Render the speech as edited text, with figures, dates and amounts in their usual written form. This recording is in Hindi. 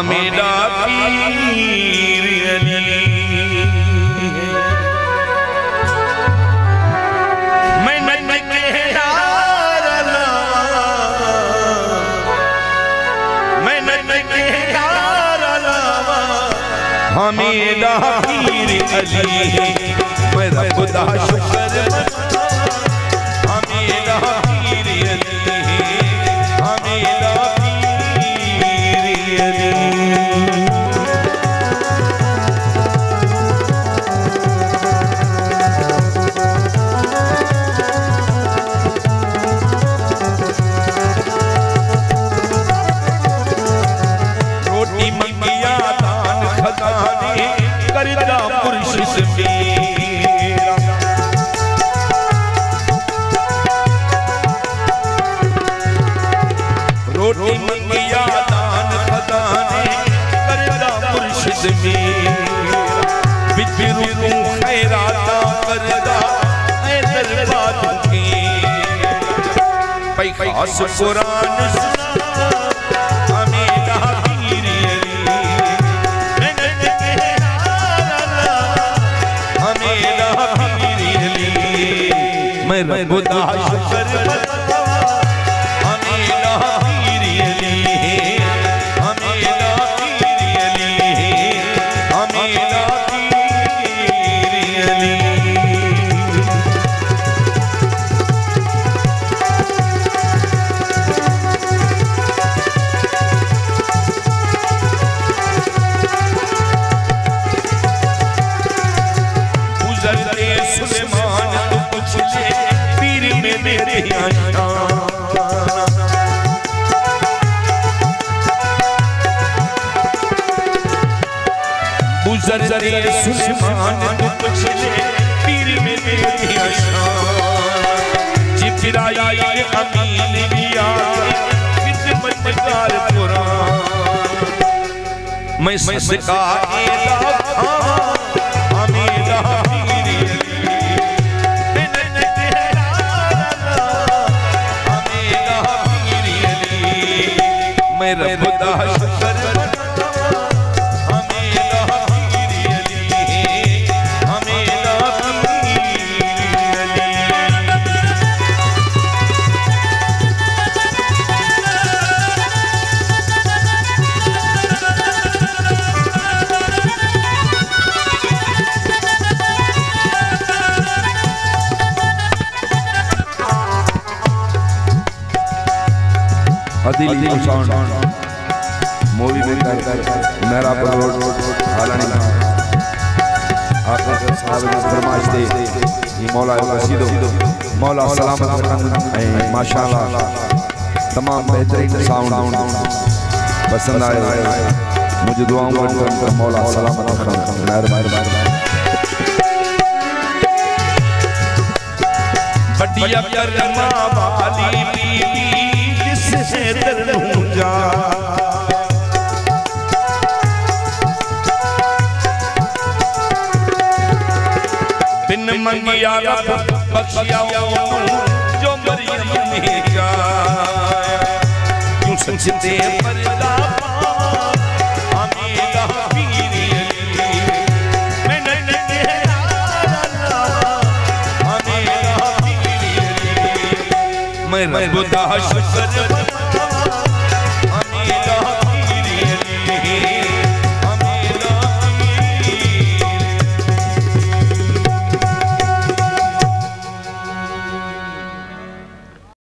मेरा पीर अली। मैं मेरा पीर अली, मेरा खुदा शुक्र मेरा पीर अली, मेरा पीर अली। रोटी मंगिया दान खजाने करदा पुरुष मेरा। रोटी मंगिया दान खजाने करदा पुरुष मेरा। बिजरू खैराता करदा ऐ दरबार के। पई खास कुरान सुना मेरा पीर अली। मेरा पीर अली, मेरा खुदा शुक्र मेरा पीर अली, मेरा पीर अली, मेरा पीर अली। गुजरते सुलेमान तो कुछ ले पीर में मेरे आशाना। गुजरते सुलेमान तो कुछ ले पीर में मेरे आशाना। जिब्राइल अमीन किया खिदमतगार कुरान। मैं सदका एला मेरा पीर अली। मेरा पीर अली, मेरा खुदा शुक्र मेरा पीर अली, मेरा पीर अली। अदिल साउंड मूवी में मेरा रोड हालानी आपने साहब ने फरमाइश दे ये मौला रसीदो मौला सलामत रखन ए माशाअल्लाह तमाम बेहतरीन साउंड पसंद आए। मुझे दुआओं का मौला सलामत रखन मेहरबानी। बढ़िया करमा वाली बीवी जिससे दर लूं जा। बिन मंगिया रब बख्शिया जो मरियम ने जाया। यूं सजदे पर्दा मेरा पीर अली। मेरा पीर अली, मेरा खुदा शुक्र